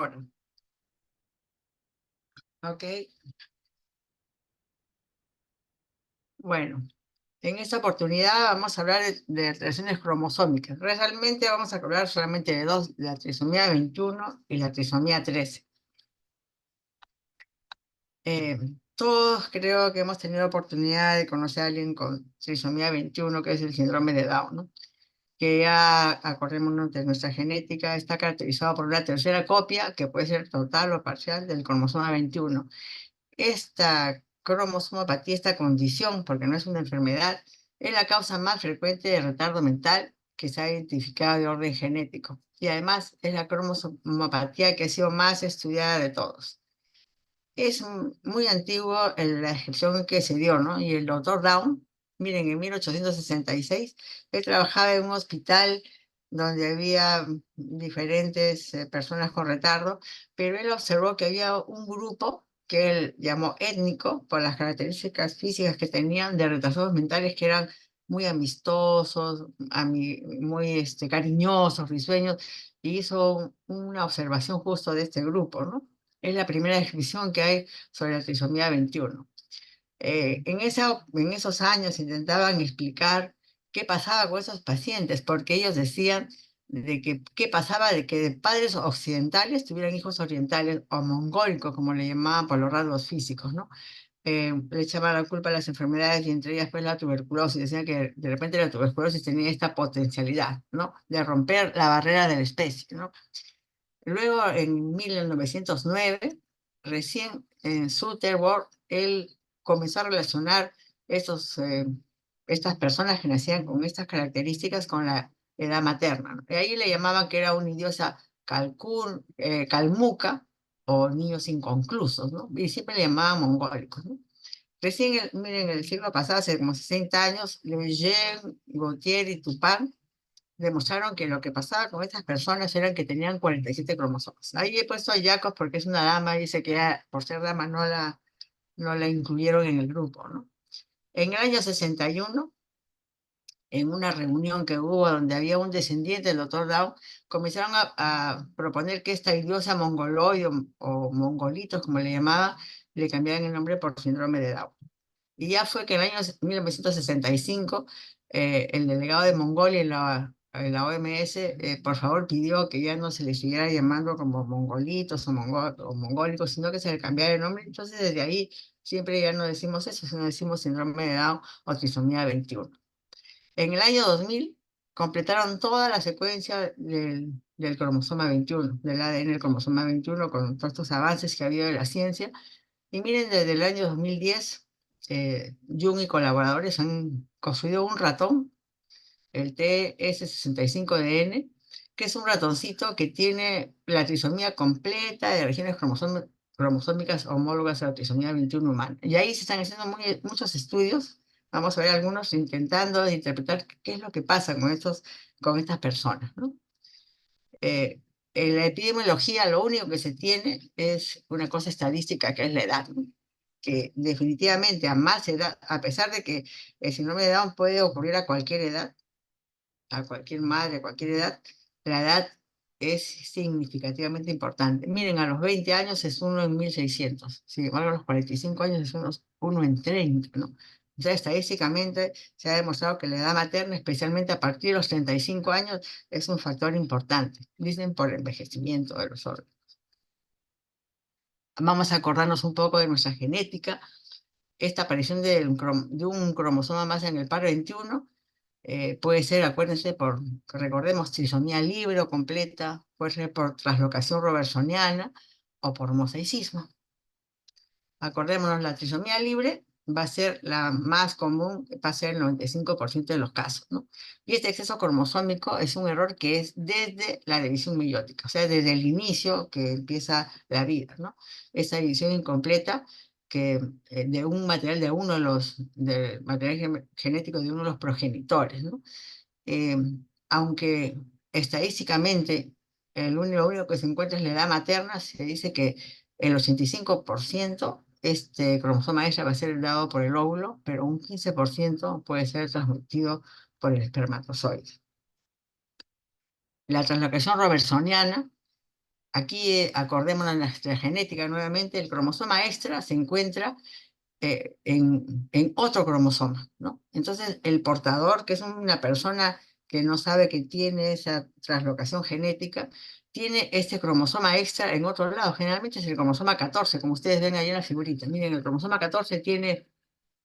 Bueno, ok. Bueno, en esta oportunidad vamos a hablar de alteraciones cromosómicas. Realmente vamos a hablar solamente de dos, la trisomía 21 y la trisomía 13. Eh, Todos creo que hemos tenido oportunidad de conocer a alguien con trisomía 21, que es el síndrome de Down, ¿no? Que ya, acordémonos de nuestra genética, está caracterizado por una tercera copia, que puede ser total o parcial, del cromosoma 21. Esta cromosomopatía, esta condición, porque no es una enfermedad, es la causa más frecuente de retardo mental que se ha identificado de orden genético. Y además es la cromosomopatía que ha sido más estudiada de todos. Es muy antiguo la descripción que se dio, ¿no? Y el doctor Down, miren, en 1866, él trabajaba en un hospital donde había diferentes personas con retardo, pero él observó que había un grupo que él llamó étnico por las características físicas que tenían de retrasados mentales que eran muy amistosos, muy cariñosos, risueños, y hizo una observación justo de este grupo, ¿no? Es la primera descripción que hay sobre la trisomía 21. En esos años intentaban explicar qué pasaba con esos pacientes, porque ellos decían de que qué pasaba de que de padres occidentales tuvieran hijos orientales o mongólicos, como le llamaban por los rasgos físicos, ¿no? Le echaban la culpa a las enfermedades y entre ellas pues la tuberculosis. Decían que de repente la tuberculosis tenía esta potencialidad, ¿no? De romper la barrera de la especie, ¿no? Luego, en 1909, recién en Sutherland, él comenzó a relacionar estas personas que nacían con estas características con la edad materna, ¿no? Y ahí le llamaban que era una idiota calmuca o niños inconclusos, ¿no? Y siempre le llamaban mongólicos, ¿no? Recién, miren, en el siglo pasado, hace como 60 años, Lejeune, Gautier y Tupin demostraron que lo que pasaba con estas personas era que tenían 47 cromosomas. Ahí he puesto a Jacobs porque es una dama, dice que por ser dama no la incluyeron en el grupo, ¿no? En el año 61, en una reunión que hubo donde había un descendiente del doctor Down, comenzaron a proponer que esta idiosa mongoloide o mongolitos, como le llamaba, le cambiaran el nombre por síndrome de Down. Y ya fue que en el año 1965, el delegado de Mongolia en la OMS, por favor, pidió que ya no se le siguiera llamando como mongolitos o mongólicos, sino que se le cambiara el nombre. Entonces, desde ahí siempre ya no decimos eso, sino decimos síndrome de Down o trisomía 21. En el año 2000, completaron toda la secuencia del cromosoma 21, del ADN del cromosoma 21, con todos estos avances que ha habido de la ciencia. Y miren, desde el año 2010, Jung y colaboradores han construido un ratón, el TS65DN, que es un ratoncito que tiene la trisomía completa de regiones cromosómicas homólogas a la trisomía 21 humana. Y ahí se están haciendo muchos estudios, vamos a ver algunos, intentando interpretar qué es lo que pasa con estas personas, ¿no? En la epidemiología lo único que se tiene es una cosa estadística que es la edad, ¿no? Que definitivamente a más edad, a pesar de que el síndrome de Down puede ocurrir a cualquier edad, a cualquier madre, a cualquier edad, la edad es significativamente importante. Miren, a los 20 años es uno en 1600, sin embargo a los 45 años es uno en 30, ¿no? O sea, estadísticamente se ha demostrado que la edad materna, especialmente a partir de los 35 años, es un factor importante, dicen por el envejecimiento de los órganos. Vamos a acordarnos un poco de nuestra genética. Esta aparición de un cromosoma más en el par 21 puede ser, acuérdense, recordemos, trisomía libre o completa, puede ser por translocación robertsoniana o por mosaicismo. Acordémonos, la trisomía libre va a ser la más común, va a ser el 95% de los casos, ¿no? Y este exceso cromosómico es un error que es desde la división meiótica, o sea, desde el inicio que empieza la vida, ¿no? Esa división incompleta que de un material de del material genético de uno de los progenitores, ¿no? Eh, Aunque estadísticamente lo único que se encuentra es la edad materna, se dice que el 85% este cromosoma ella va a ser dado por el óvulo, pero un 15% puede ser transmitido por el espermatozoide. La translocación robertsoniana aquí acordémonos de nuestra genética nuevamente, el cromosoma extra se encuentra en otro cromosoma, ¿no? Entonces, el portador, que es una persona que no sabe que tiene esa translocación genética, tiene este cromosoma extra en otro lado. Generalmente es el cromosoma 14, como ustedes ven ahí en la figurita. Miren, el cromosoma 14 tiene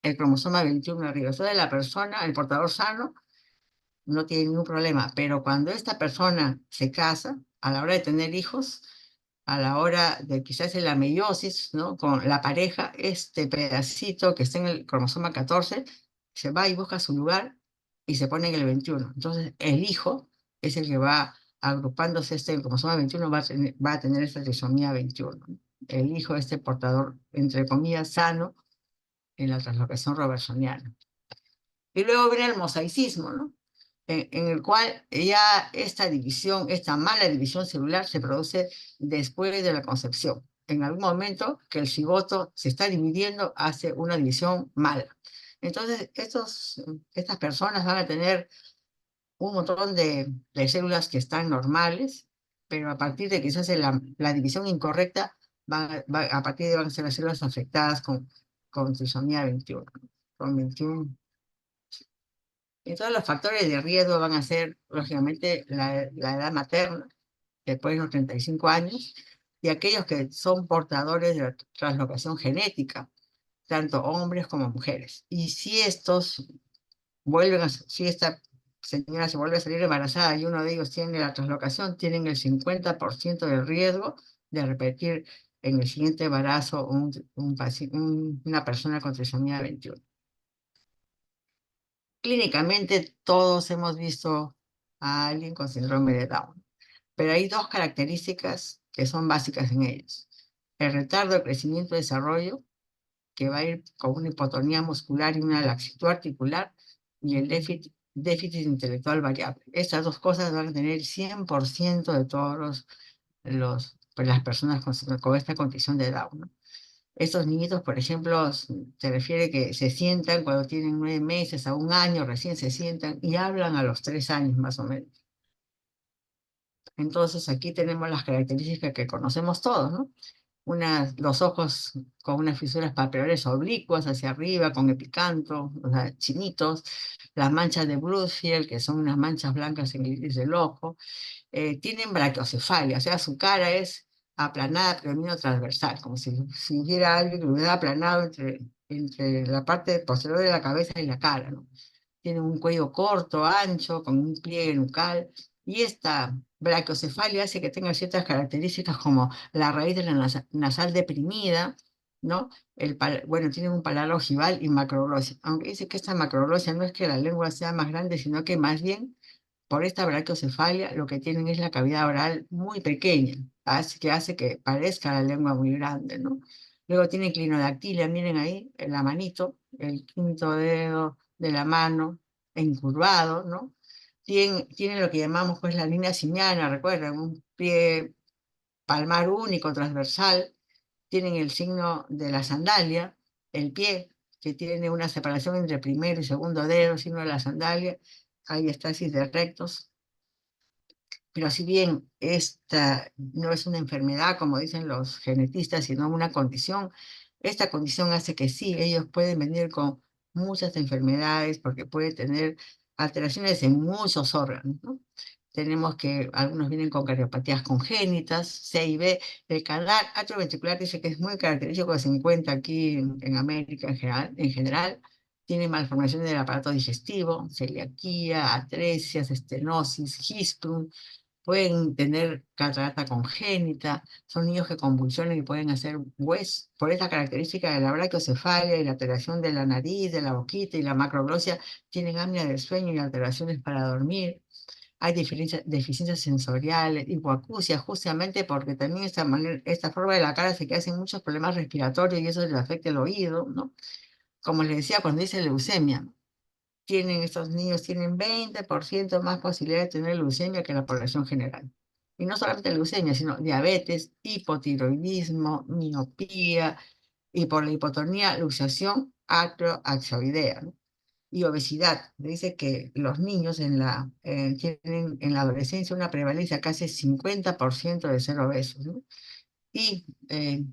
el cromosoma 21 arriba. Entonces, la persona, el portador sano, no tiene ningún problema. Pero cuando esta persona se casa, a la hora de tener hijos, a la hora de quizás en la meiosis, ¿no? Con la pareja, este pedacito que está en el cromosoma 14 se va y busca su lugar y se pone en el 21. Entonces, el hijo es el que va agrupándose el cromosoma 21 va a tener esta trisomía 21. El hijo, este portador, entre comillas, sano en la translocación robertsoniana. Y luego viene el mosaicismo, ¿no? En el cual ya esta división, esta mala división celular se produce después de la concepción. En algún momento que el cigoto se está dividiendo, hace una división mala. Entonces, estas personas van a tener un montón de células que están normales, pero a partir de que se hace la división incorrecta, a partir de van a ser las células afectadas con trisomía 21, con 21. Y todos los factores de riesgo van a ser, lógicamente, la edad materna, después de los 35 años, y aquellos que son portadores de la translocación genética, tanto hombres como mujeres. Y si si esta señora se vuelve a salir embarazada y uno de ellos tiene la translocación, tienen el 50% de riesgo de repetir en el siguiente embarazo una persona con trisomía 21. Clínicamente todos hemos visto a alguien con síndrome de Down, pero hay dos características que son básicas en ellos. El retardo de crecimiento y desarrollo, que va a ir con una hipotonía muscular y una laxitud articular, y el déficit intelectual variable. Estas dos cosas van a tener 100% de todos pues, las personas con esta condición de Down, ¿no? Estos niñitos, por ejemplo, se refiere que se sientan cuando tienen 9 meses a un año, recién se sientan y hablan a los 3 años más o menos. Entonces aquí tenemos las características que conocemos todos, ¿no? Los ojos con unas fisuras papilares oblicuas hacia arriba, con epicanto, o sea, chinitos, las manchas de Bluetfield, que son unas manchas blancas en el iris del ojo, tienen braquiocefalia, o sea, su cara es aplanada, pero medio transversal, como si hubiera alguien que lo hubiera aplanado entre la parte posterior de la cabeza y la cara, ¿no? Tienen un cuello corto, ancho, con un pliegue nucal, y esta braquiocefalia hace que tenga ciertas características como la raíz de la nasal deprimida, ¿no? Bueno, tienen un paladar ojival y macroglosia, aunque dice que esta macroglosia no es que la lengua sea más grande, sino que más bien por esta braquiocefalia, lo que tienen es la cavidad oral muy pequeña, así que hace que parezca la lengua muy grande, ¿no? Luego tienen clinodactilia, miren ahí, en la manito, el quinto dedo de la mano encurvado, ¿no? Tienen lo que llamamos pues la línea simiana, recuerden, un pie palmar único, transversal, tienen el signo de la sandalia, el pie, que tiene una separación entre primer y segundo dedo, signo de la sandalia, hay estasis de rectos, pero si bien esta no es una enfermedad, como dicen los genetistas, sino una condición, esta condición hace que sí, ellos pueden venir con muchas enfermedades porque puede tener alteraciones en muchos órganos, ¿no? Tenemos que algunos vienen con cardiopatías congénitas, C y B. El canal atrioventricular dice que es muy característico, que se encuentra aquí en América en general. Tiene malformación del aparato digestivo, celiaquía, atresias, estenosis, hisprum, pueden tener catarata congénita, son niños que convulsionan y pueden hacer WES. Por esta característica de la braquiocefalia y la alteración de la nariz, de la boquita y la macroglosia, tienen apnea del sueño y alteraciones para dormir. Hay deficiencias sensoriales, hipoacusia, justamente porque también esta forma de la cara hace que hacen muchos problemas respiratorios y eso les afecta el oído, ¿no? Como les decía, cuando dice leucemia, estos niños tienen 20% más posibilidad de tener leucemia que la población general. Y no solamente leucemia, sino diabetes, hipotiroidismo, miopía y por la hipotonía, luxación atrioaxoidea, ¿no? y obesidad. Dice que los niños tienen en la adolescencia una prevalencia casi 50% de ser obesos, ¿no? Y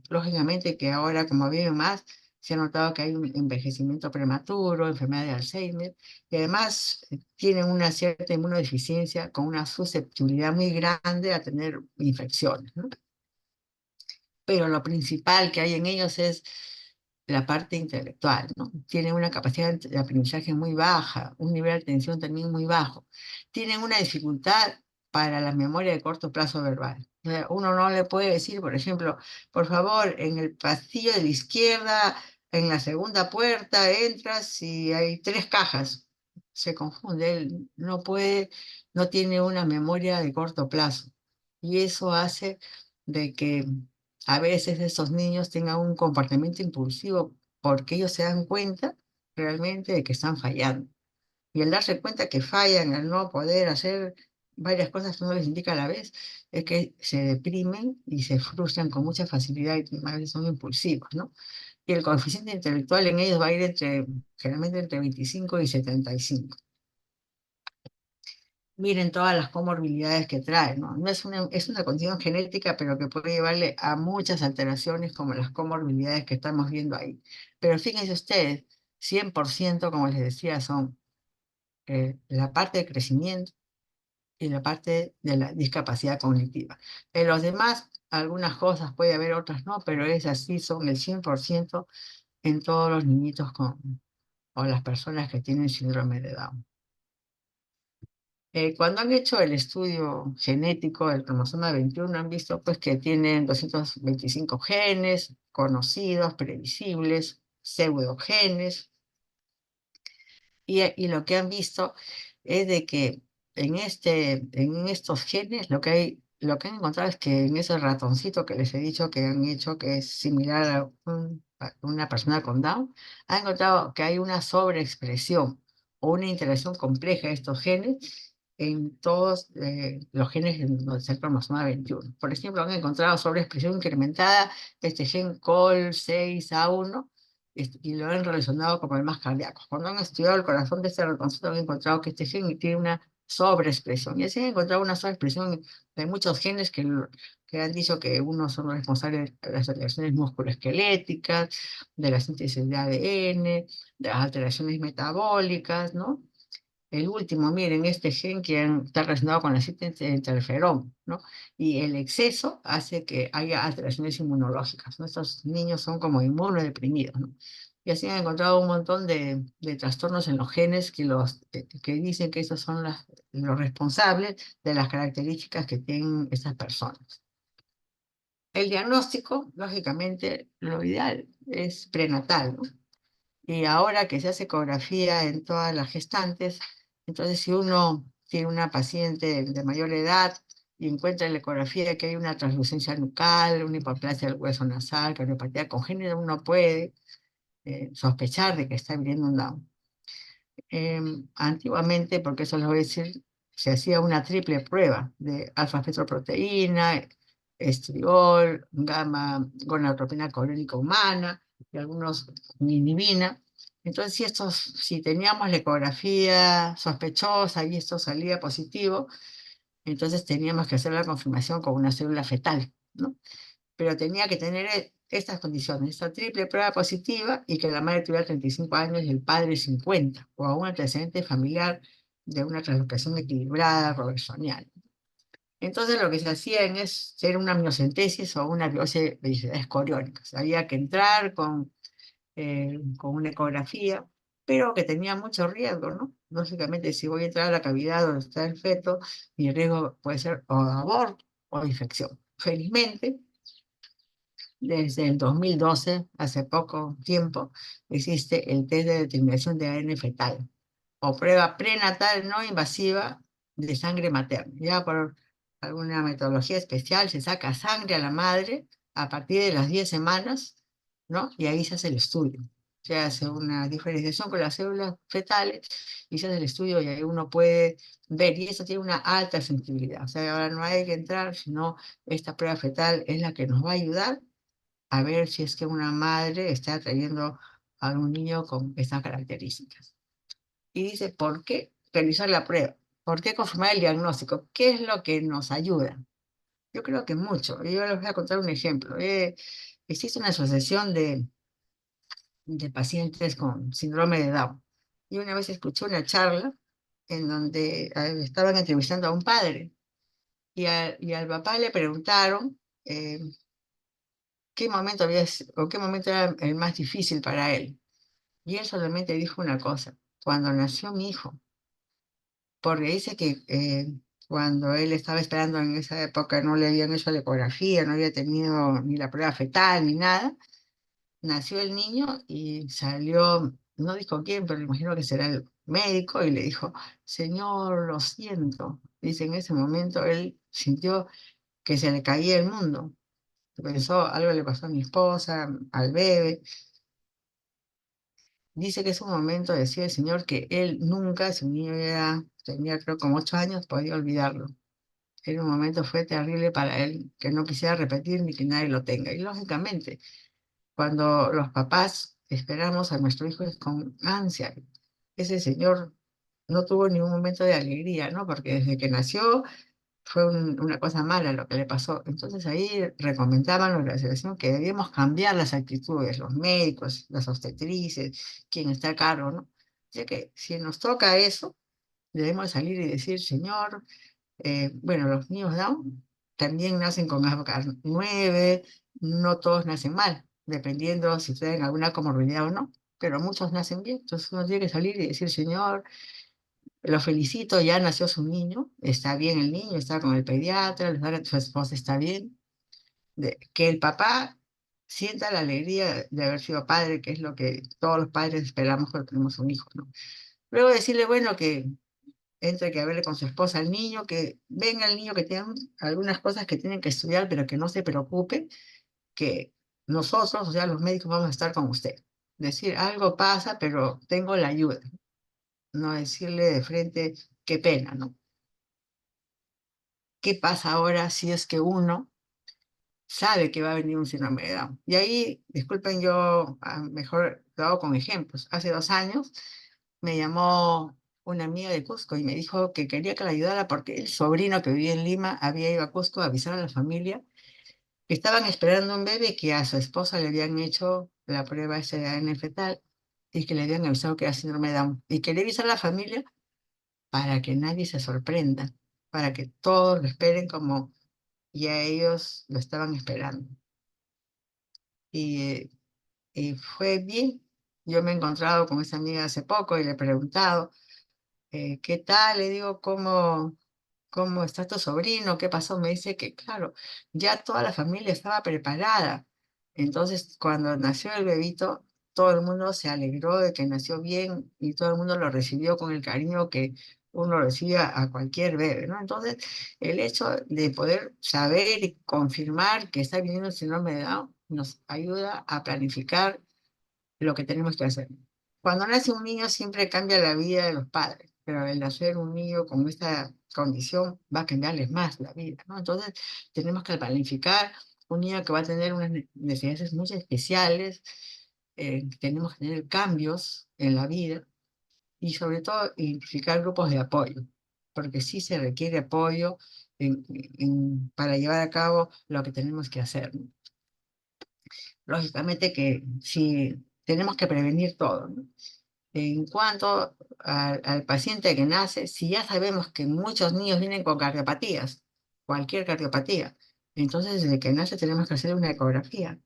lógicamente que ahora, como viven más, se ha notado que hay un envejecimiento prematuro, enfermedad de Alzheimer, y además tienen una cierta inmunodeficiencia con una susceptibilidad muy grande a tener infecciones, ¿no? Pero lo principal que hay en ellos es la parte intelectual, ¿no? Tienen una capacidad de aprendizaje muy baja, un nivel de atención también muy bajo. Tienen una dificultad para la memoria de corto plazo verbal. O sea, uno no le puede decir, por ejemplo, por favor, en el pasillo de la izquierda, en la segunda puerta, entras y hay tres cajas. Se confunde, él no puede, no tiene una memoria de corto plazo. Y eso hace de que a veces esos niños tengan un comportamiento impulsivo porque ellos se dan cuenta realmente de que están fallando. Y al darse cuenta que fallan, al no poder hacer varias cosas que uno les indica a la vez, es que se deprimen y se frustran con mucha facilidad y a veces son impulsivos, ¿no? Y el coeficiente intelectual en ellos va a ir generalmente entre 25 y 75. Miren todas las comorbilidades que trae, ¿no? No es una condición genética, pero que puede llevarle a muchas alteraciones como las comorbilidades que estamos viendo ahí. Pero fíjense ustedes, 100%, como les decía, son la parte de crecimiento y la parte de la discapacidad cognitiva. En los demás, algunas cosas puede haber, otras no, pero es así, son el 100% en todos los niñitos o las personas que tienen síndrome de Down. Cuando han hecho el estudio genético del cromosoma 21, han visto pues que tienen 225 genes conocidos, previsibles, pseudogenes, y lo que han visto es de que en estos genes lo que han encontrado es que en ese ratoncito que les he dicho que han hecho, que es similar a una persona con Down, han encontrado que hay una sobreexpresión o una interacción compleja de estos genes en todos los genes del cromosoma 21. Por ejemplo, han encontrado sobreexpresión incrementada de este gen COL6A1 y lo han relacionado con problemas cardíacos. Cuando han estudiado el corazón de este ratoncito han encontrado que este gen tiene una sobreexpresión. Y así han encontrado una sobreexpresión de muchos genes que han dicho que unos son los responsables de las alteraciones musculoesqueléticas, de la síntesis de ADN, de las alteraciones metabólicas, ¿no? El último, miren, este gen está relacionado con la síntesis de interferón, ¿no? Y el exceso hace que haya alteraciones inmunológicas, ¿no? Estos niños son como inmunodeprimidos, ¿no? Y así han encontrado un montón de trastornos en los genes que dicen que esos son los responsables de las características que tienen estas personas. El diagnóstico, lógicamente, lo ideal es prenatal, ¿no? Y ahora que se hace ecografía en todas las gestantes, entonces si uno tiene una paciente de mayor edad y encuentra en la ecografía que hay una translucencia nucal, una hipoplasia del hueso nasal, cardiopatía congénita, uno puede sospechar de que está viviendo un Down. Antiguamente, porque eso les voy a decir, se hacía una triple prueba de alfa-fetoproteína, estriol, gamma gonadotropina colónica humana y algunos inhibina. Entonces, si teníamos la ecografía sospechosa y esto salía positivo, entonces teníamos que hacer la confirmación con una célula fetal, ¿no? Pero tenía que tener estas condiciones, esta triple prueba positiva y que la madre tuviera 35 años y el padre 50, o a un antecedente familiar de una translocación equilibrada robertsoniana. Entonces lo que se hacían es hacer una amniocentesis o una biopsia de velocidades coriónicas. Había que entrar con una ecografía, pero que tenía mucho riesgo, ¿no? Lógicamente, si voy a entrar a la cavidad donde está el feto, mi riesgo puede ser o aborto o infección. Felizmente, desde el 2012, hace poco tiempo, existe el test de determinación de ADN fetal o prueba prenatal no invasiva de sangre materna. Ya por alguna metodología especial se saca sangre a la madre a partir de las 10 semanas, ¿no? Y ahí se hace el estudio. Se hace una diferenciación con las células fetales y se hace el estudio y ahí uno puede ver, y eso tiene una alta sensibilidad. O sea, ahora no hay que entrar, sino esta prueba fetal es la que nos va a ayudar a ver si es que una madre está trayendo a un niño con estas características. y dice, ¿por qué realizar la prueba? ¿Por qué confirmar el diagnóstico? ¿Qué es lo que nos ayuda? Yo creo que mucho. Y yo les voy a contar un ejemplo. Existe una asociación de pacientes con síndrome de Down. Y una vez escuché una charla en donde estaban entrevistando a un padre y al papá le preguntaron eh, qué momento o qué momento era el más difícil para él. Y él solamente dijo una cosa, cuando nació mi hijo, porque dice que cuando él estaba esperando en esa época no le habían hecho la ecografía, no había tenido ni la prueba fetal ni nada, nació el niño y salió, no dijo quién, pero imagino que será el médico y le dijo, señor, lo siento. Dice, en ese momento él sintió que se le caía el mundo. Pensó, algo le pasó a mi esposa, al bebé. Dice que es un momento, decía el señor, que él nunca, su niño tenía creo como 8 años, podía olvidarlo. Era un momento, fue terrible para él, que no quisiera repetir ni que nadie lo tenga. Y lógicamente, cuando los papás esperamos a nuestro hijo con ansia, ese señor no tuvo ningún momento de alegría, ¿no? Porque desde que nació fue una cosa mala lo que le pasó. Entonces ahí recomendaban los de la selección que debíamos cambiar las actitudes, los médicos, las obstetrices, quien está a cargo, ¿no? Ya que si nos toca eso, debemos salir y decir, señor, bueno, los niños Down también nacen con ABCA9, no todos nacen mal, dependiendo si tienen alguna comorbilidad o no, pero muchos nacen bien. Entonces uno tiene que salir y decir, señor, lo felicito, ya nació su niño, está bien el niño, está con el pediatra, su esposa está bien, que el papá sienta la alegría de haber sido padre, que es lo que todos los padres esperamos cuando tenemos un hijo, ¿no? Luego decirle, bueno, que entre que a verle con su esposa al niño, que venga el niño que tiene algunas cosas que tienen que estudiar, pero que no se preocupe, que nosotros, o sea, los médicos vamos a estar con usted. Decir, algo pasa, pero tengo la ayuda. No decirle de frente, qué pena, ¿no? ¿Qué pasa ahora si es que uno sabe que va a venir un síndrome de Down? Y ahí, disculpen, yo mejor lo hago con ejemplos. Hace 2 años me llamó una amiga de Cusco y me dijo que quería que la ayudara porque el sobrino que vivía en Lima había ido a Cusco a avisar a la familia que estaban esperando un bebé, que a su esposa le habían hecho la prueba esa de ADN fetal y que le habían avisado que era síndrome de Down. Y quería avisar a la familia para que nadie se sorprenda, para que todos lo esperen como ya ellos lo estaban esperando. Y, y fue bien. Yo me he encontrado con esa amiga hace poco y le he preguntado, ¿qué tal? Le digo, ¿cómo está tu sobrino? ¿Qué pasó? Me dice que, claro, ya toda la familia estaba preparada. Entonces, cuando nació el bebito, todo el mundo se alegró de que nació bien y todo el mundo lo recibió con el cariño que uno recibe a cualquier bebé, ¿no? Entonces, el hecho de poder saber y confirmar que está viniendo el síndrome de Down nos ayuda a planificar lo que tenemos que hacer. Cuando nace un niño siempre cambia la vida de los padres, pero el nacer un niño con esta condición va a cambiarles más la vida, ¿no? Entonces tenemos que planificar un niño que va a tener unas necesidades muy especiales, tenemos que tener cambios en la vida y sobre todo identificar grupos de apoyo, porque sí se requiere apoyo para llevar a cabo lo que tenemos que hacer, ¿no? Lógicamente que sí tenemos que prevenir todo, ¿no? En cuanto al paciente que nace, si ya sabemos que muchos niños vienen con cardiopatías, cualquier cardiopatía, entonces desde que nace tenemos que hacer una ecografía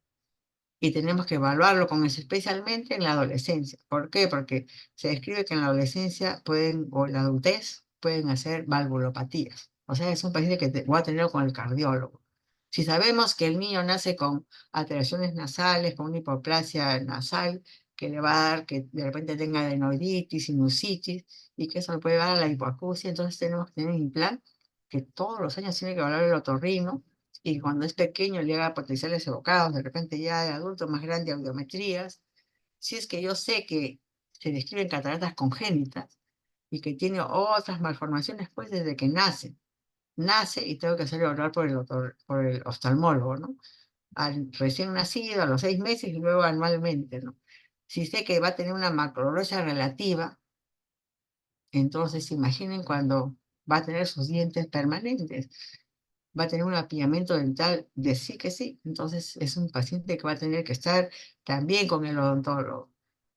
y tenemos que evaluarlo con eso, especialmente en la adolescencia. ¿Por qué? Porque se describe que en la adolescencia o en la adultez pueden hacer valvulopatías. O sea, es un paciente que voy a tener con el cardiólogo. Si sabemos que el niño nace con alteraciones nasales, con una hipoplasia nasal, que le va a dar que de repente tenga adenoiditis, sinusitis, y que eso le puede dar a la hipoacusia, entonces tenemos que tener un plan que todos los años tiene que evaluar el otorrino y cuando es pequeño le haga potenciales evocados, de repente ya de adulto más grande audiometrías. Si es que yo sé que se describen cataratas congénitas y que tiene otras malformaciones, pues desde que nace y tengo que hacer evaluar por el por el oftalmólogo, ¿no? Al recién nacido, a los 6 meses y luego anualmente, ¿no? Si sé que va a tener una macrorrosia relativa, Entonces, imaginen cuando va a tener sus dientes permanentes, va a tener un apilamiento dental de sí que sí. Entonces, es un paciente que va a tener que estar también con el odontólogo.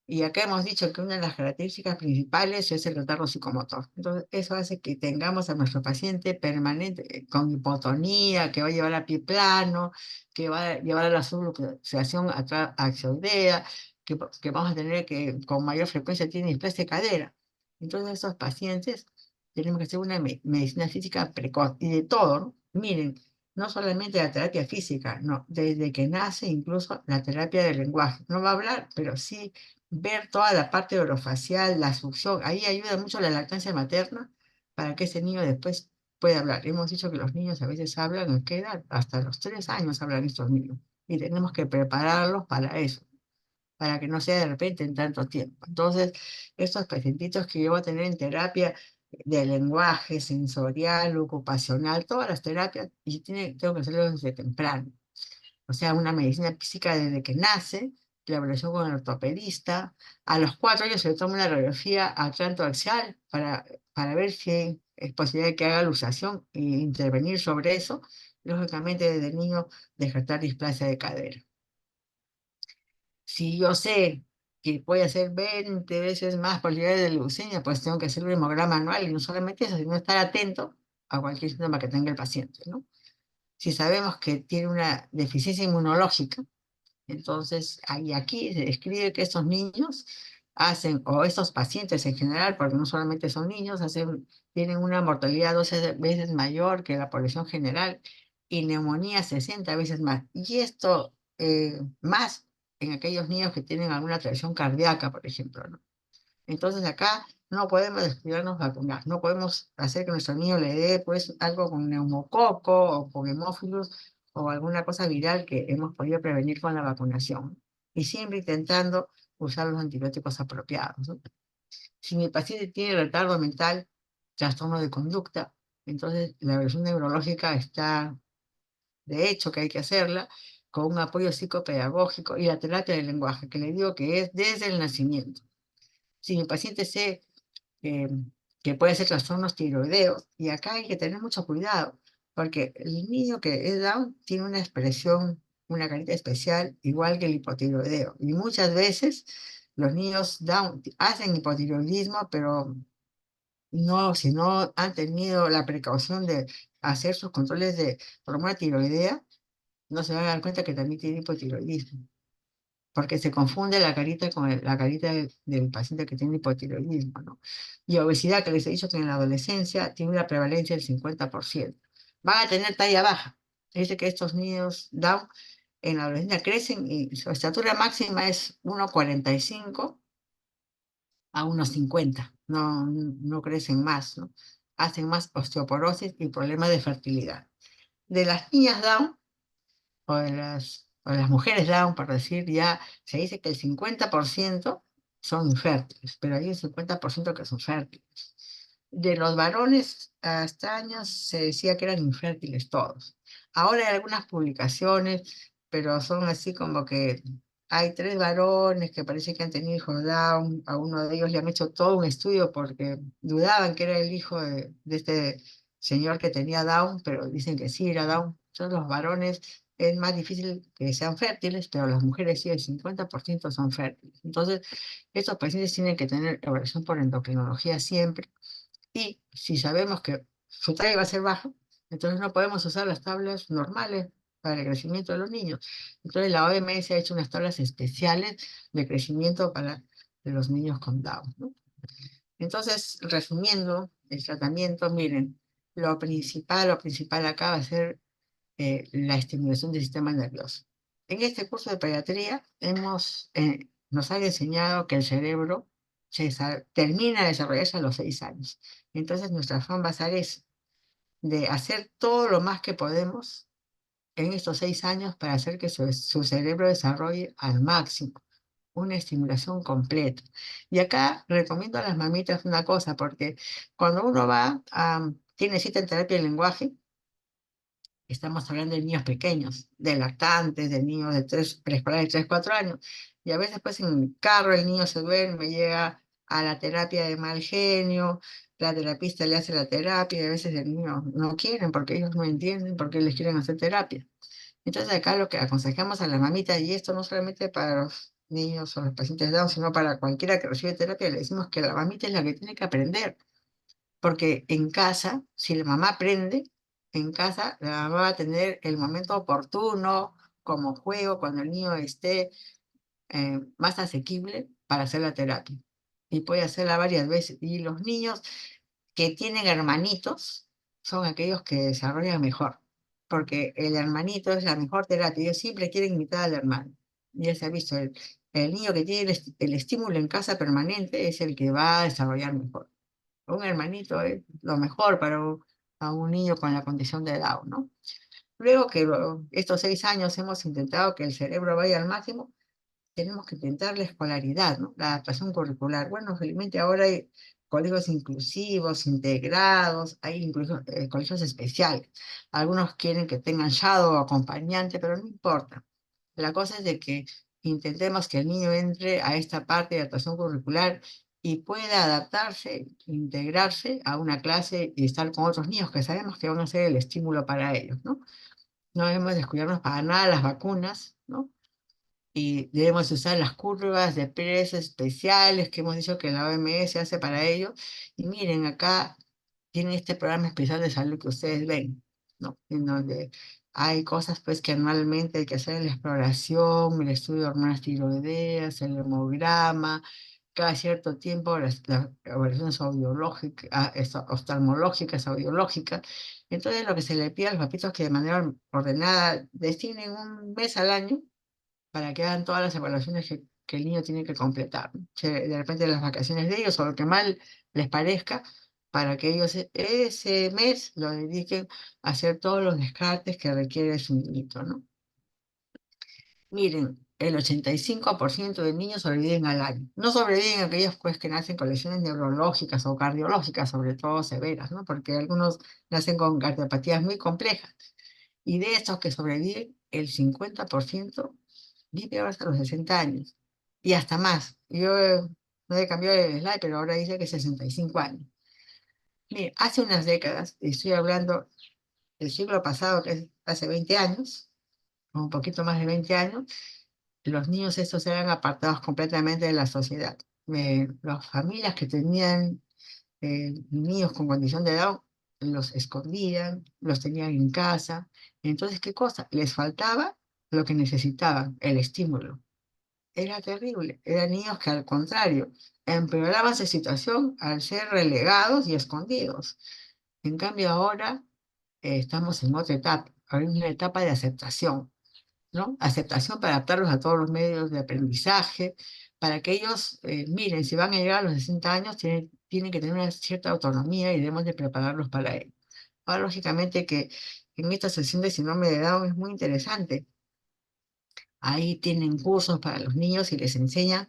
Y acá hemos dicho que una de las características principales es el retardo psicomotor. Entonces, eso hace que tengamos a nuestro paciente permanente con hipotonía, que va a llevar a pie plano, que va a llevar a la subluxación axoidea, que vamos a tener que con mayor frecuencia tiene displasia de cadera. Entonces, esos pacientes tenemos que hacer una medicina física precoz y de todo, ¿no? Miren, no solamente la terapia física, no, desde que nace incluso la terapia del lenguaje. No va a hablar, pero sí ver toda la parte orofacial, la succión. Ahí ayuda mucho la lactancia materna para que ese niño después pueda hablar. Hemos dicho que los niños a veces hablan, ¿a qué edad? Hasta los 3 años hablan estos niños. Y tenemos que prepararlos para eso, para que no sea de repente en tanto tiempo. Entonces, estos pacientitos que yo voy a tener en terapia de lenguaje, sensorial, ocupacional, todas las terapias, y tengo que hacerlo desde temprano. O sea, una medicina física desde que nace, la evaluación con el ortopedista. A los 4 años se le toma una radiografía atlantoaxial para ver si es posible que haga luxación e intervenir sobre eso. Lógicamente, desde el niño, descartar displasia de cadera. Si yo sé que puede hacer 20 veces más posibilidades de leucemia, pues tengo que hacer un hemograma anual y no solamente eso, sino estar atento a cualquier síntoma que tenga el paciente, ¿no? Si sabemos que tiene una deficiencia inmunológica, entonces ahí aquí se describe que estos niños hacen, o estos pacientes en general, porque no solamente son niños, tienen una mortalidad 12 veces mayor que la población general y neumonía 60 veces más. Y esto más en aquellos niños que tienen alguna alteración cardíaca, por ejemplo, ¿no? Entonces acá no podemos descuidarnos vacunar, no podemos hacer que nuestro niño le dé pues algo con neumococo o con hemófilos o alguna cosa viral que hemos podido prevenir con la vacunación. Y siempre intentando usar los antibióticos apropiados, ¿no? Si mi paciente tiene retardo mental, trastorno de conducta, entonces la evaluación neurológica está, de hecho, que hay que hacerla con un apoyo psicopedagógico y la terapia del lenguaje, que le digo que es desde el nacimiento. Si mi paciente eh, que puede ser trastornos tiroideos. Y acá hay que tener mucho cuidado, porque el niño que es Down tiene una expresión, una carita especial, igual que el hipotiroideo. Y muchas veces los niños Down hacen hipotiroidismo, pero no, si no han tenido la precaución de hacer sus controles de hormona tiroidea, no se van a dar cuenta que también tiene hipotiroidismo porque se confunde la carita con la carita del paciente que tiene hipotiroidismo, ¿no? Y obesidad, que les he dicho que en la adolescencia tiene una prevalencia del 50%. Van a tener talla baja. Dice que estos niños Down en la adolescencia crecen y su estatura máxima es 1,45 a 1,50. No, no crecen más, ¿no? Hacen más osteoporosis y problemas de fertilidad. De las niñas Down, o de las mujeres Down, por decir, ya se dice que el 50% son infértiles, pero hay un 50% que son fértiles. De los varones hasta años se decía que eran infértiles todos. Ahora hay algunas publicaciones, pero son así como que hay 3 varones que parece que han tenido hijos Down, a uno de ellos le han hecho todo un estudio porque dudaban que era el hijo de este señor que tenía Down, pero dicen que sí era Down. Entonces los varones es más difícil que sean fértiles, pero las mujeres sí, el 50% son fértiles. Entonces, estos pacientes tienen que tener evaluación por endocrinología siempre y si sabemos que su talla va a ser baja, entonces no podemos usar las tablas normales para el crecimiento de los niños. Entonces la OMS ha hecho unas tablas especiales de crecimiento para de los niños con Down, ¿no? Entonces, resumiendo el tratamiento, miren, lo principal acá va a ser la estimulación del sistema nervioso. En este curso de pediatría nos han enseñado que el cerebro termina de desarrollarse a los 6 años. Entonces, nuestra afán va a ser eso, de hacer todo lo más que podemos en estos 6 años para hacer que su cerebro desarrolle al máximo una estimulación completa. Y acá recomiendo a las mamitas una cosa, porque cuando uno tiene cita en terapia del lenguaje, estamos hablando de niños pequeños, de lactantes, de niños de preescolar de 3, 4 años. Y a veces pues en el carro el niño se duerme, llega a la terapia de mal genio, la terapista le hace la terapia, y a veces el niño no quieren porque ellos no entienden por qué les quieren hacer terapia. Entonces acá lo que aconsejamos a la mamita, y esto no solamente para los niños o los pacientes de Down, sino para cualquiera que recibe terapia, le decimos que la mamita es la que tiene que aprender, porque en casa, si la mamá aprende, en casa la mamá va a tener el momento oportuno, como juego, cuando el niño esté más asequible para hacer la terapia. Y puede hacerla varias veces. Y los niños que tienen hermanitos son aquellos que desarrollan mejor, porque el hermanito es la mejor terapia. Ellos siempre quieren imitar al hermano. Ya se ha visto, el niño que tiene el estímulo en casa permanente es el que va a desarrollar mejor. Un hermanito es lo mejor para a un niño con la condición de Down, ¿no? Luego que estos 6 años hemos intentado que el cerebro vaya al máximo, tenemos que intentar la escolaridad, ¿no? La adaptación curricular. Bueno, felizmente ahora hay colegios inclusivos, integrados, hay incluso colegios especiales. Algunos quieren que tengan shadow o acompañante, pero no importa. La cosa es de que intentemos que el niño entre a esta parte de adaptación curricular y pueda adaptarse, integrarse a una clase y estar con otros niños que sabemos que van a ser el estímulo para ellos, ¿no? No debemos descuidarnos para nada las vacunas, ¿no? Y debemos usar las curvas de precios especiales que hemos dicho que la OMS hace para ello. Y miren, acá tienen este programa especial de salud que ustedes ven, ¿no? En donde hay cosas pues que anualmente hay que hacer la exploración, el estudio de hormonas tiroideas, el hemograma, cada cierto tiempo las evaluaciones oftalmológicas, audiológicas. Entonces lo que se le pide a los papitos es que de manera ordenada destinen un mes al año para que hagan todas las evaluaciones que el niño tiene que completar, ¿no? De repente las vacaciones de ellos o lo que mal les parezca, para que ellos ese mes lo dediquen a hacer todos los descartes que requiere su niñito, ¿no? Miren, el 85% de niños sobreviven al año. No sobreviven aquellos pues, que nacen con lesiones neurológicas o cardiológicas, sobre todo severas, ¿no? Porque algunos nacen con cardiopatías muy complejas. Y de estos que sobreviven, el 50% vive hasta los 60 años y hasta más. Yo no he cambiado el slide, pero ahora dice que 65 años. Mire, hace unas décadas, estoy hablando del siglo pasado, que es hace 20 años, o un poquito más de 20 años, los niños estos eran apartados completamente de la sociedad. Las familias que tenían niños con condición de Down los escondían, los tenían en casa. Entonces, ¿qué cosa? Les faltaba lo que necesitaban, el estímulo. Era terrible. Eran niños que al contrario, empeoraban su situación al ser relegados y escondidos. En cambio ahora estamos en otra etapa, ahora en una etapa de aceptación, ¿no? Aceptación para adaptarlos a todos los medios de aprendizaje, para que ellos, miren, si van a llegar a los 60 años, tienen que tener una cierta autonomía y debemos de prepararlos para ello. Ahora, lógicamente que en esta sesión de síndrome de Down es muy interesante. Ahí tienen cursos para los niños y les enseñan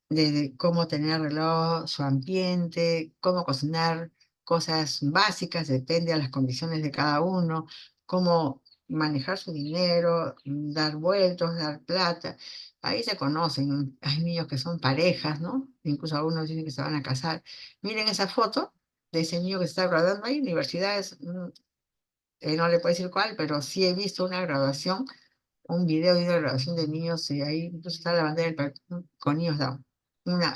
desde cómo tener arreglado su ambiente, cómo cocinar cosas básicas, depende a las condiciones de cada uno, cómo manejar su dinero, dar vueltos, dar plata. Ahí se conocen, hay niños que son parejas, ¿no? Incluso algunos dicen que se van a casar. Miren esa foto de ese niño que se está graduando. Hay universidades, no le puedo decir cuál, pero sí he visto una graduación, un video de una grabación de niños y ahí incluso está la bandera del con niños Down.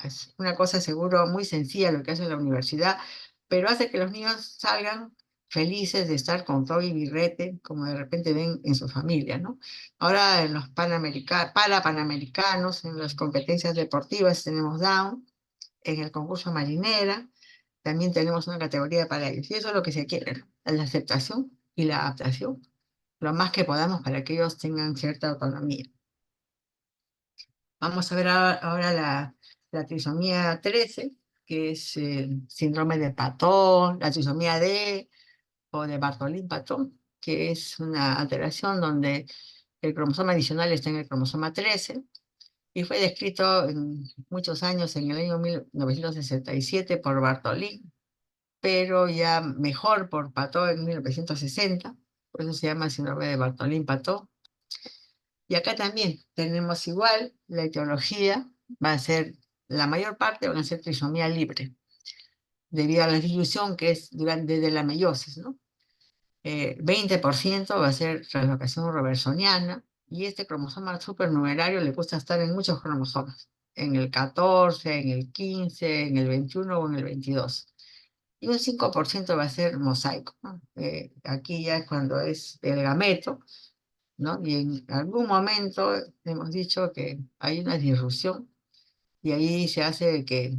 Es una cosa seguro muy sencilla lo que hace la universidad, pero hace que los niños salgan felices de estar con todo y birrete, como de repente ven en su familia, ¿no? Ahora en los panamericanos, en las competencias deportivas tenemos Down, en el concurso marinera, también tenemos una categoría para ellos. Y eso es lo que se quiere, ¿no? La aceptación y la adaptación lo más que podamos para que ellos tengan cierta autonomía. Vamos a ver ahora la trisomía 13, que es el síndrome de Patón, la trisomía D o de Bartolín-Patón, que es una alteración donde el cromosoma adicional está en el cromosoma 13 y fue descrito en muchos años, en el año 1967 por Bartolín, pero ya mejor por Patón en 1960, por eso se llama síndrome de Bartolín-Patón. Y acá también tenemos igual, la etiología va a ser la mayor parte van a ser trisomía libre, debido a la dilución que es desde la meiosis, ¿no? 20% va a ser translocación robertsoniana, y este cromosoma supernumerario le gusta estar en muchos cromosomas, en el 14, en el 15, en el 21 o en el 22. Y un 5% va a ser mosaico, ¿no? Aquí ya es cuando es el gameto, ¿no? Y en algún momento hemos dicho que hay una disrupción, y ahí se hace que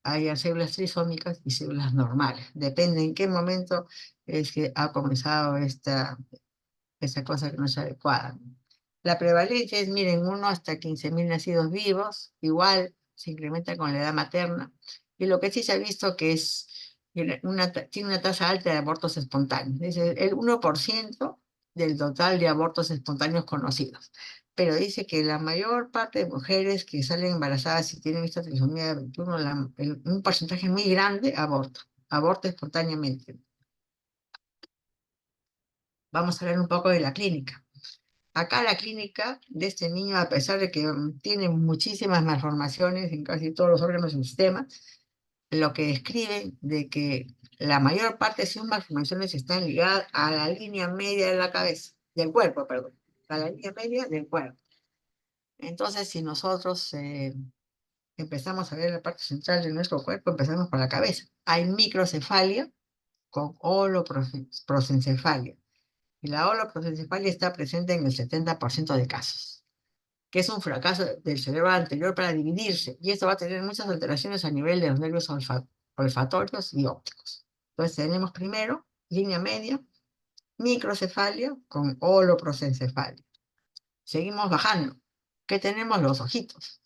haya células trisómicas y células normales. Depende en qué momento es que ha comenzado esa cosa que no es adecuada. La prevalencia es, miren, 1 hasta 15.000 nacidos vivos, igual se incrementa con la edad materna, y lo que sí se ha visto que es, tiene una tasa alta de abortos espontáneos, es el 1% del total de abortos espontáneos conocidos. Pero dice que la mayor parte de mujeres que salen embarazadas y tienen esta trisomía 21, un porcentaje muy grande aborta espontáneamente. Vamos a hablar un poco de la clínica. Acá la clínica de este niño, a pesar de que tiene muchísimas malformaciones en casi todos los órganos del sistema, lo que describe de que la mayor parte de sus malformaciones están ligadas a la línea media de la cabeza, del cuerpo, perdón, a la línea media del cuerpo. Entonces, si nosotros empezamos a ver la parte central de nuestro cuerpo, empezamos por la cabeza. Hay microcefalia con holoprosencefalia. Y la holoprosencefalia está presente en el 70% de casos, que es un fracaso del cerebro anterior para dividirse, y esto va a tener muchas alteraciones a nivel de los nervios olfatorios y ópticos. Entonces tenemos primero, línea media, microcefalia con holoprosencefalia. Seguimos bajando. ¿Qué tenemos? Los ojitos.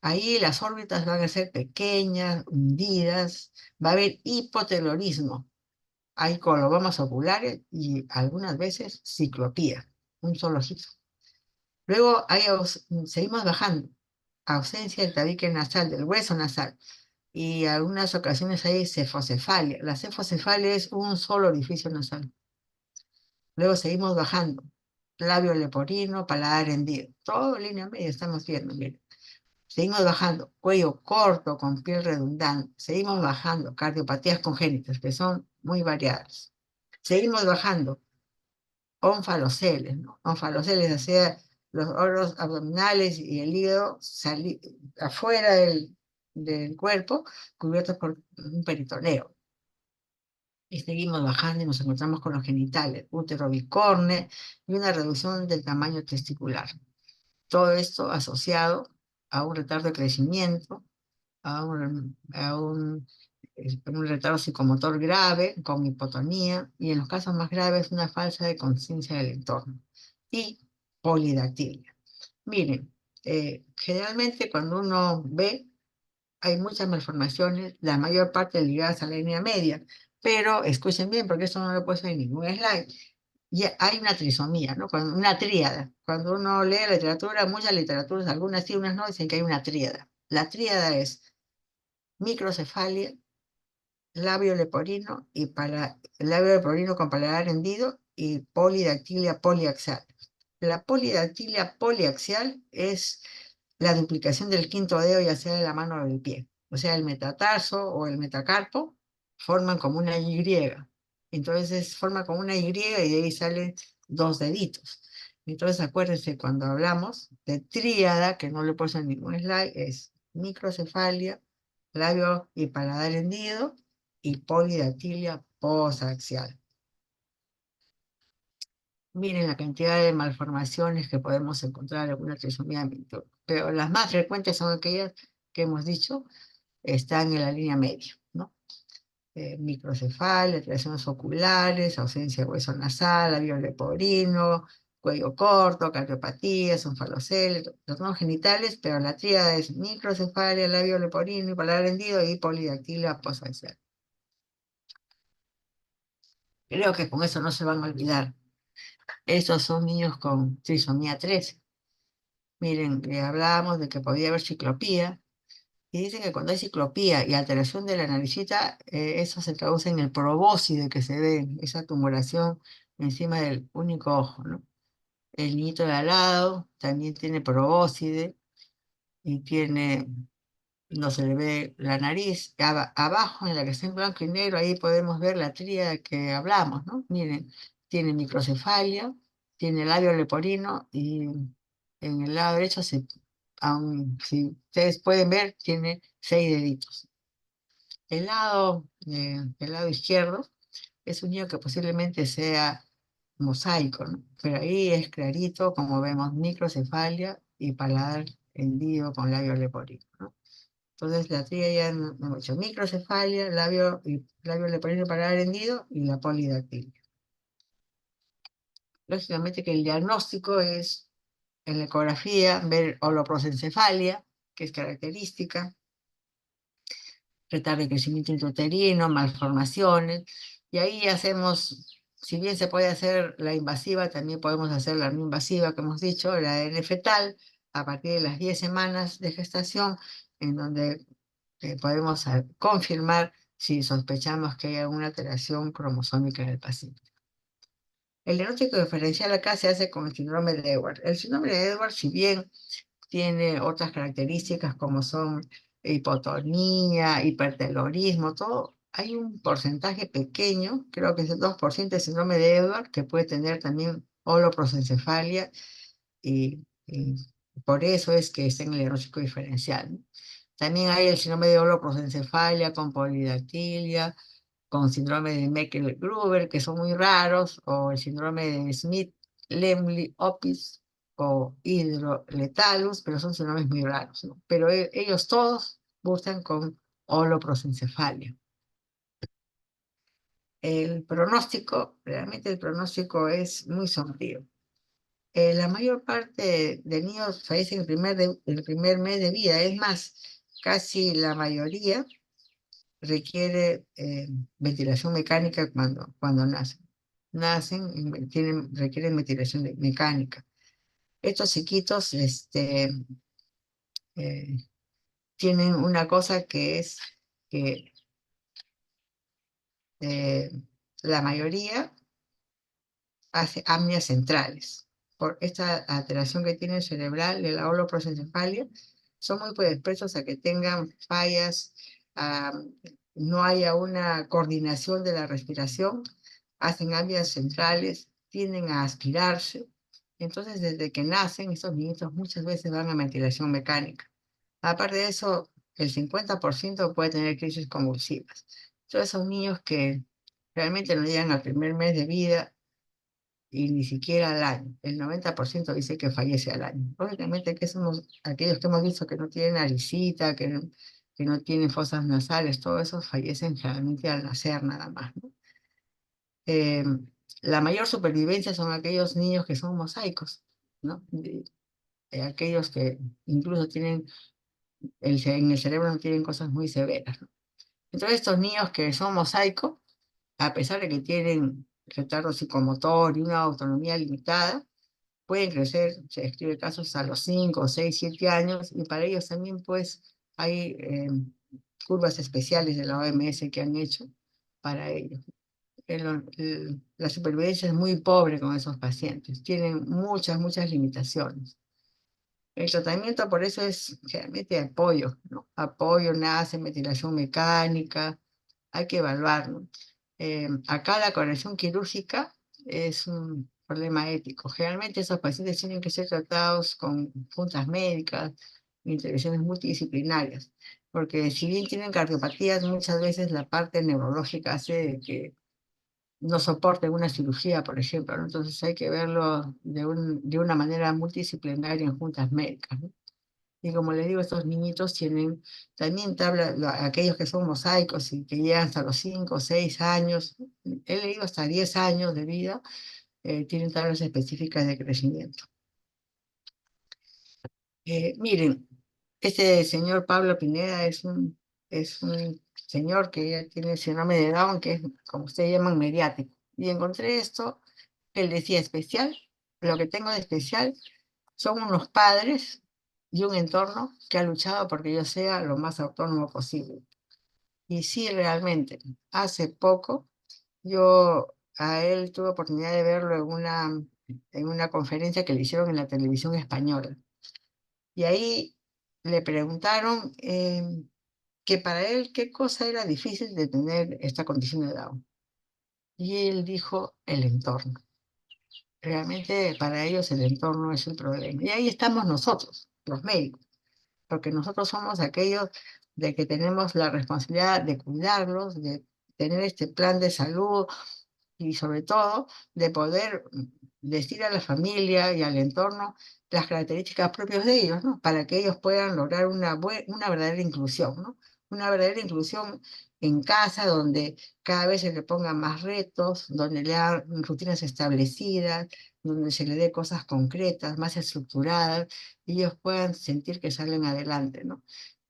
Ahí las órbitas van a ser pequeñas, hundidas, va a haber hipotelorismo. Hay colobomas oculares y algunas veces ciclopía, un solo ojito. Luego seguimos bajando, ausencia del tabique nasal, del hueso nasal, y algunas ocasiones hay cefocefalia. La cefocefalia es un solo orificio nasal. Luego seguimos bajando, labio leporino, paladar hendido. Todo línea media estamos viendo, miren. Seguimos bajando, cuello corto con piel redundante. Seguimos bajando, cardiopatías congénitas, que son muy variadas. Seguimos bajando, ónfaloceles, ¿no? Ónfaloceles, o sea, los órganos abdominales y el hígado afuera del cuerpo, cubiertos por un peritoneo. Y seguimos bajando y nos encontramos con los genitales, útero bicorne y una reducción del tamaño testicular. Todo esto asociado a un retardo de crecimiento, a un retardo psicomotor grave con hipotonía, y en los casos más graves una falta de conciencia del entorno y polidactilia. Miren, generalmente cuando uno ve hay muchas malformaciones, la mayor parte ligadas a la línea media, pero escuchen bien porque esto no lo he puesto en ningún slide. Y hay una trisomía, ¿no? Una tríada. Cuando uno lee la literatura, muchas literaturas, algunas sí, unas no, dicen que hay una tríada. La tríada es microcefalia, labio leporino labio leporino con paladar hendido y polidactilia poliaxial. La polidactilia poliaxial es la duplicación del quinto dedo, ya sea de la mano o del pie. O sea, el metatarso o el metacarpo forman como una Y. Entonces forma como una Y y de ahí salen dos deditos. Entonces acuérdense, cuando hablamos de tríada, que no le he puesto en ningún slide, es microcefalia, labio y paladar hendido y polidactilia posaxial. Miren la cantidad de malformaciones que podemos encontrar en una trisomía 21, pero las más frecuentes son aquellas que hemos dicho están en la línea media, ¿no? Microcefalia, alteraciones oculares, ausencia de hueso nasal, labio leporino, cuello corto, cardiopatías, onfaloceles, trastornos genitales, pero la tríada es microcefalia, labio leporino y paladar hendido y polidactilia posaxial. Creo que con eso no se van a olvidar. Estos son niños con trisomía 13. Miren, hablábamos de que podía haber ciclopía, y dicen que cuando hay ciclopía y alteración de la naricita, eso se traduce en el probóscide que se ve, esa tumoración encima del único ojo, ¿no? El niñito de al lado también tiene probóscide y tiene no se le ve la nariz. Abajo, en la que está en blanco y negro, ahí podemos ver la tríada que hablamos, ¿no? Miren, tiene microcefalia, tiene labio leporino y en el lado derecho, aun si ustedes pueden ver, tiene 6 deditos. El lado izquierdo es un niño que posiblemente sea mosaico, ¿no? Pero ahí es clarito, como vemos, microcefalia y paladar hendido con labio leporino, ¿no? Entonces la tría ya hemos hecho microcefalia, labio leporino, paladar hendido y la polidactilia. Lógicamente que el diagnóstico es en la ecografía ver holoprosencefalia, que es característica, retardo de crecimiento intrauterino, malformaciones, y ahí hacemos, si bien se puede hacer la invasiva, también podemos hacer la no invasiva, que hemos dicho, la ADN fetal, a partir de las 10 semanas de gestación, en donde podemos confirmar si sospechamos que hay alguna alteración cromosómica en el paciente. El diagnóstico diferencial acá se hace con el síndrome de Edwards. El síndrome de Edwards, si bien tiene otras características como son hipotonía, hipertelorismo, todo. Hay un porcentaje pequeño, creo que es el 2% de síndrome de Edwards, que puede tener también holoprosencefalia y por eso es que está en el diagnóstico diferencial, ¿no? También hay el síndrome de holoprosencefalia con polidactilia, con síndrome de Meckel-Gruber, que son muy raros, o el síndrome de Smith-Lemli-Opitz, o hidroletalus, pero son síndromes muy raros, ¿no? Pero ellos todos gustan con holoprosencefalia. El pronóstico, realmente el pronóstico es muy sombrío. La mayor parte de niños fallecen el primer mes de vida, es más, casi la mayoría requiere ventilación mecánica cuando nacen. Requieren ventilación mecánica. Estos chiquitos eh, tienen una cosa que es que eh, la mayoría hace apneas centrales. Por esta alteración que tienen cerebral de la holoprosencefalia, son muy predispuestos a que tengan fallas, no haya una coordinación de la respiración, hacen apneas centrales, tienden a aspirarse. Entonces, desde que nacen, estos niñitos muchas veces van a ventilación mecánica. Aparte de eso, el 50% puede tener crisis convulsivas. Todos esos niños que realmente no llegan al primer mes de vida y ni siquiera al año. El 90% dice que fallece al año. Obviamente que somos aquellos que hemos visto que no tienen naricita, que no tienen fosas nasales, todos esos fallecen generalmente al nacer nada más, ¿no? Eh, la mayor supervivencia son aquellos niños que son mosaicos, ¿no? Aquellos que incluso tienen, en el cerebro no tienen cosas muy severas, ¿no? Entonces estos niños que son mosaicos, a pesar de que tienen retardo psicomotor y una autonomía limitada, pueden crecer, se describe casos a los 5, 6, 7 años, y para ellos también pues hay curvas especiales de la OMS que han hecho para ellos. La supervivencia es muy pobre con esos pacientes, tienen muchas limitaciones. El tratamiento por eso es generalmente apoyo, ¿no? Apoyo, nace, ventilación mecánica, hay que evaluarlo. Acá la corrección quirúrgica es un problema ético. Generalmente esos pacientes tienen que ser tratados con juntas médicas, intervenciones multidisciplinarias, porque si bien tienen cardiopatías, muchas veces la parte neurológica hace de que no soporten una cirugía, por ejemplo, ¿no? Entonces hay que verlo de una manera multidisciplinaria en juntas médicas, ¿no? Y como les digo, estos niñitos tienen también aquellos que son mosaicos y que llegan hasta los 5 o 6 años, he leído hasta 10 años de vida, tienen tablas específicas de crecimiento. Miren, este señor Pablo Pineda es un señor que ya tiene síndrome de Down, que es, como ustedes llaman, mediático. Y encontré esto, él decía especial, lo que tengo de especial son unos padres y un entorno que ha luchado porque yo sea lo más autónomo posible. Y sí, realmente, hace poco yo a él tuve oportunidad de verlo en una conferencia que le hicieron en la televisión española. Y ahí le preguntaron que para él qué cosa era difícil de tener esta condición de Down. Y él dijo el entorno. Realmente para ellos el entorno es un problema. Y ahí estamos nosotros, los médicos, porque nosotros somos aquellos de que tenemos la responsabilidad de cuidarlos, de tener este plan de salud y sobre todo de poder decir a la familia y al entorno las características propias de ellos, ¿no? Para que ellos puedan lograr una verdadera inclusión, ¿no? Una verdadera inclusión en casa donde cada vez se le pongan más retos, donde le hagan rutinas establecidas, donde se le dé cosas concretas, más estructuradas, y ellos puedan sentir que salen adelante, ¿no?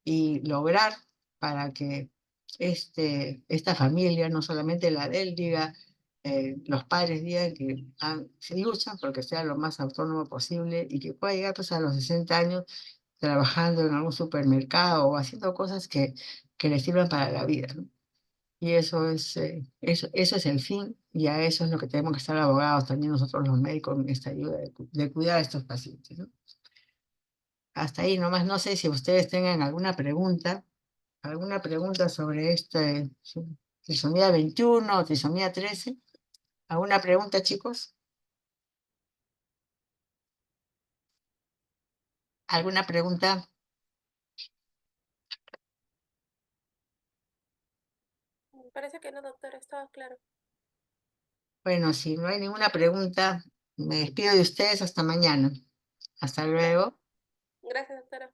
Y lograr para que esta familia, no solamente la de él, diga, los padres digan que se luchan porque sea lo más autónomo posible y que pueda llegar pues, a los 60 años trabajando en algún supermercado o haciendo cosas que le sirvan para la vida, ¿no? Y eso es el fin y a eso es lo que tenemos que estar abogados también nosotros los médicos en esta ayuda de cuidar a estos pacientes, ¿no? Hasta ahí nomás, no sé si ustedes tengan alguna pregunta sobre trisomía 21 o trisomía 13. ¿Alguna pregunta, chicos? ¿Alguna pregunta? Me parece que no, doctora, estaba claro. Bueno, si no hay ninguna pregunta, me despido de ustedes hasta mañana. Hasta Gra- luego. Gracias, doctora.